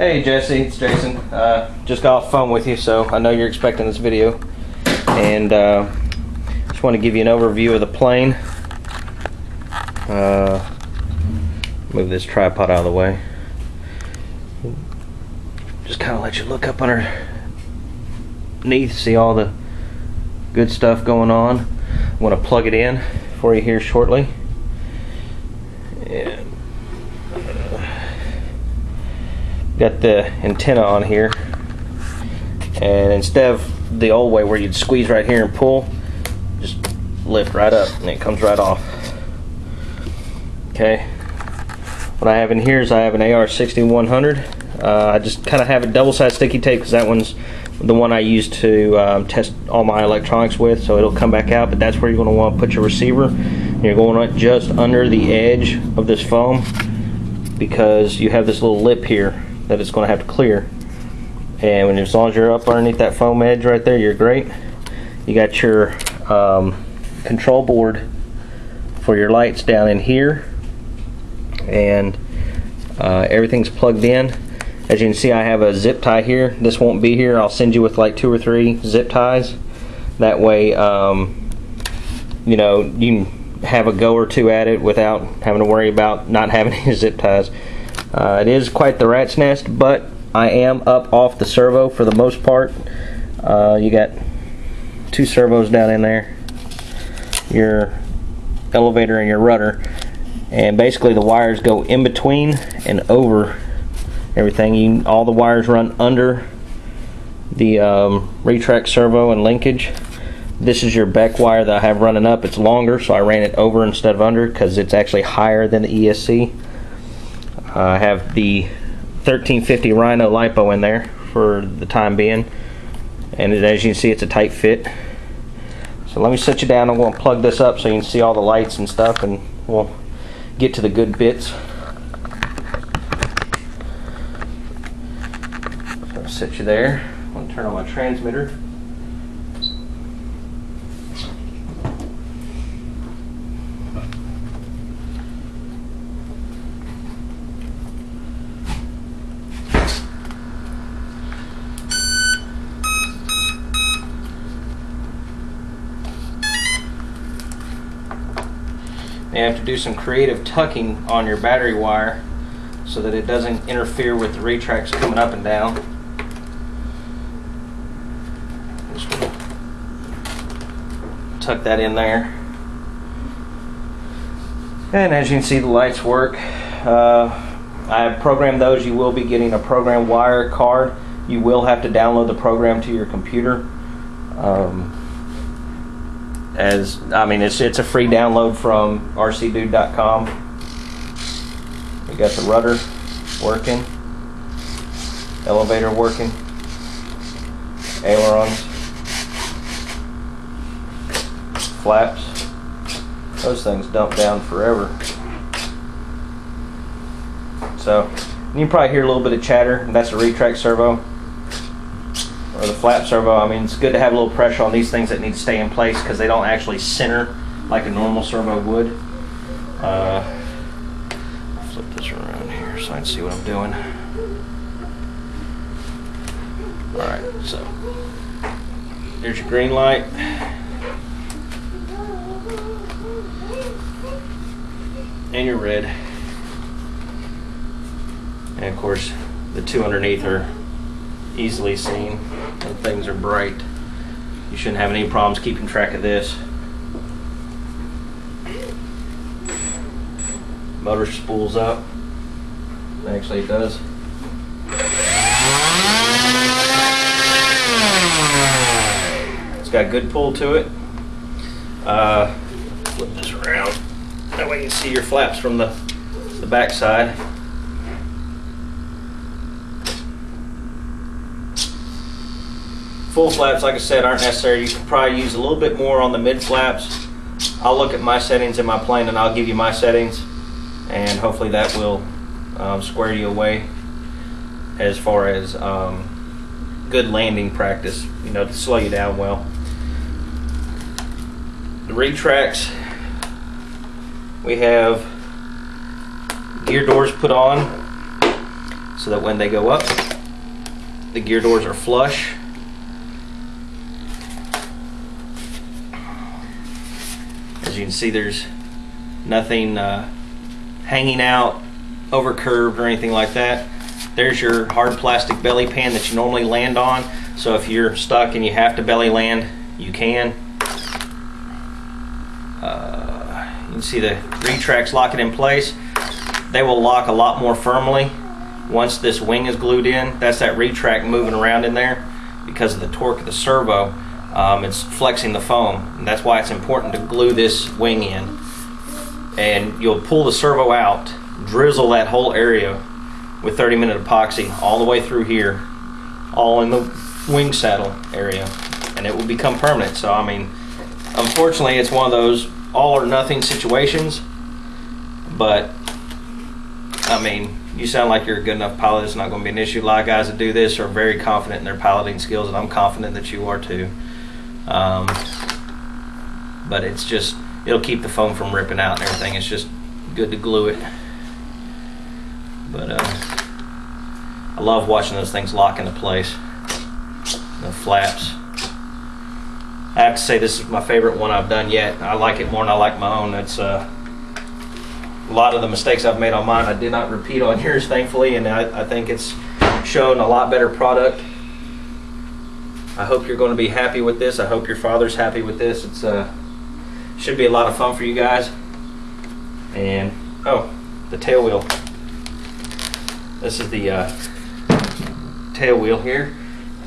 Hey Jesse, it's Jason. Just got off the phone with you, so I know you're expecting this video. And just want to give you an overview of the plane. Move this tripod out of the way. Just kind of let you look up underneath, see all the good stuff going on. I'm going to plug it in for you here shortly. And got the antenna on here, and instead of the old way where you'd squeeze right here and pull, just lift right up and it comes right off. Okay, what I have in here is I have an AR-6100. I just kind of have a double-sided sticky tape because that one's the one I use to test all my electronics with, so it'll come back out. But that's where you're going to want to put your receiver. You're going just under the edge of this foam, because you have this little lip here that it's going to have to clear. And as long as you're up underneath that foam edge right there, you're great. You got your control board for your lights down in here, and everything's plugged in. As you can see, I have a zip tie here. This won't be here. I'll send you with like 2 or 3 zip ties. That way, you know, you can have a go or two at it without having to worry about not having any zip ties. It is quite the rat's nest, but I am up off the servo for the most part. You got 2 servos down in there, your elevator and your rudder, and basically the wires go in between and over everything. All the wires run under the retract servo and linkage. This is your Beck wire that I have running up. It's longer, so I ran it over instead of under because it's actually higher than the ESC. I have the 1350 Rhino LiPo in there for the time being, and as you can see, it's a tight fit. So let me sit you down. I'm going to plug this up so you can see all the lights and stuff, and we'll get to the good bits. So I'll sit you there. I'm going to turn on my transmitter. You have to do some creative tucking on your battery wire so that it doesn't interfere with the retracts coming up and down. Just gonna tuck that in there. And as you can see, the lights work. I have programmed those. You will be getting a program wire card. You will have to download the program to your computer. It's a free download from rcdude.com. We got the rudder working, elevator working, ailerons, flaps. Those things dump down forever. So you can probably hear a little bit of chatter, and that's a retract servo. Or the flap servo. I mean, it's good to have a little pressure on these things that need to stay in place because they don't actually center like a normal servo would. I'll flip this around here so I can see what I'm doing. Alright, so there's your green light. And your red. And of course, the 2 underneath are easily seen, and things are bright. You shouldn't have any problems keeping track of this. Motor spools up. Actually, it does. It's got good pull to it. Flip this around. That way you can see your flaps from the back side. Full flaps, like I said, aren't necessary. You can probably use a little bit more on the mid flaps. I'll look at my settings in my plane and I'll give you my settings, and hopefully that will square you away as far as good landing practice, you know, to slow you down well. The retracts, we have gear doors put on. so that when they go up, the gear doors are flush. As you can see, there's nothing hanging out, over curved or anything like that. There's your hard plastic belly pan that you normally land on, so if you're stuck and you have to belly land, you can. You can see the retracts lock it in place. They will lock a lot more firmly once this wing is glued in. That's that retract moving around in there because of the torque of the servo. It's flexing the foam, and that's why it's important to glue this wing in. And you'll pull the servo out, drizzle that whole area with 30-minute epoxy all the way through here, all in the wing saddle area, and it will become permanent. So I mean, unfortunately, it's one of those all or nothing situations, but I mean, you sound like you're a good enough pilot, it's not going to be an issue. A lot of guys that do this are very confident in their piloting skills, and I'm confident that you are too. But it's just, it'll keep the foam from ripping out and everything. It's just good to glue it. But I love watching those things lock into place. The flaps. I have to say, this is my favorite one I've done yet. I like it more than I like my own. It's a lot of the mistakes I've made on mine I did not repeat on yours, thankfully, and I think it's shown a lot better product. I hope you're going to be happy with this. I hope your father's happy with this. It's should be a lot of fun for you guys. And oh, the tail wheel. This is the tail wheel here,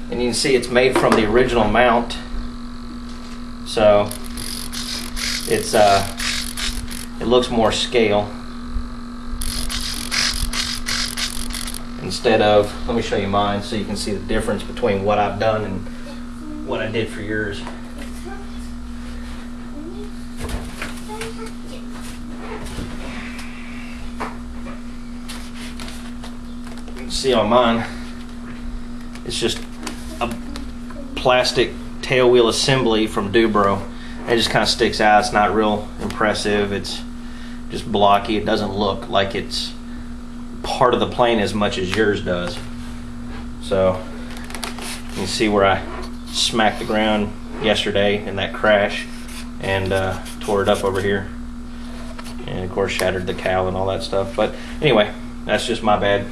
and you can see it's made from the original mount. So it's it looks more scale instead of, let me show you mine so you can see the difference between what I've done and what I did for yours. You can see on mine, it's just a plastic tail wheel assembly from Dubro. It just kind of sticks out. It's not real impressive. It's just blocky. It doesn't look like it's part of the plane as much as yours does. So you can see where I smacked the ground yesterday in that crash and tore it up over here, and of course shattered the cowl and all that stuff. But anyway, that's just my bad.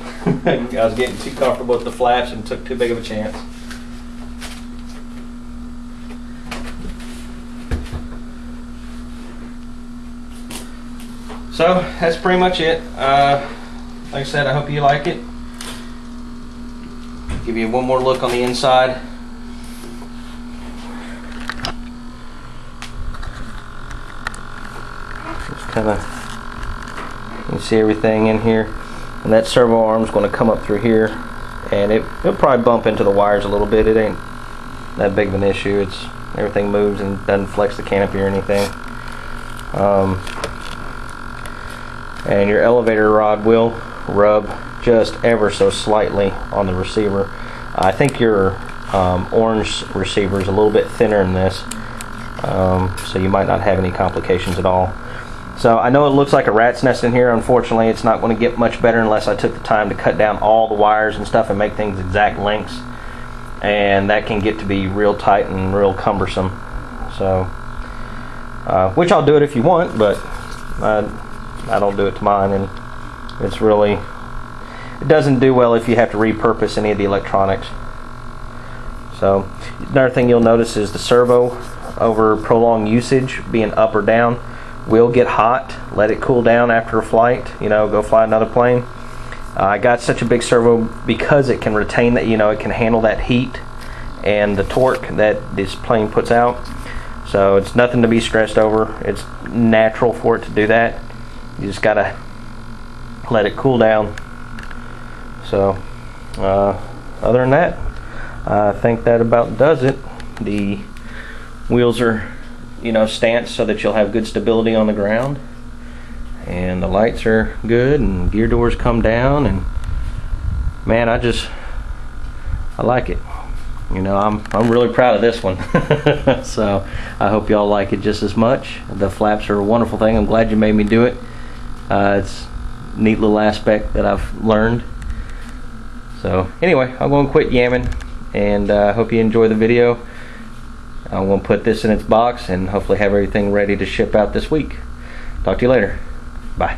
I was getting too comfortable with the flaps and took too big of a chance. So that's pretty much it. Like I said, I hope you like it. Give you one more look on the inside. Just kind of, you can see everything in here. And that servo arm is going to come up through here, and it'll probably bump into the wires a little bit. It ain't that big of an issue. It's, everything moves and doesn't flex the canopy or anything. And your elevator rod will rub just ever so slightly on the receiver. I think your orange receiver is a little bit thinner than this, so you might not have any complications at all. So I know it looks like a rat's nest in here. Unfortunately, it's not going to get much better unless I took the time to cut down all the wires and stuff and make things exact lengths, and that can get to be real tight and real cumbersome. So which I'll do it if you want, but I don't do it to mine, and it's really, it doesn't do well if you have to repurpose any of the electronics. So another thing you'll notice is the servo, over prolonged usage, being up or down, will get hot. Let it cool down after a flight, you know, go fly another plane. I got such a big servo because it can retain that, you know, it can handle that heat and the torque that this plane puts out. So it's nothing to be stressed over. It's natural for it to do that. You just gotta let it cool down. So other than that, I think that about does it. The wheels are, you know, stanced so that you'll have good stability on the ground, and the lights are good, and gear doors come down, and man, I like it. You know, I'm really proud of this one. So I hope y'all like it just as much. The flaps are a wonderful thing. I'm glad you made me do it. It's a neat little aspect that I've learned, So anyway, I'm going to quit yamming, and hope you enjoy the video. I'm going to put this in its box and hopefully have everything ready to ship out this week. Talk to you later. Bye.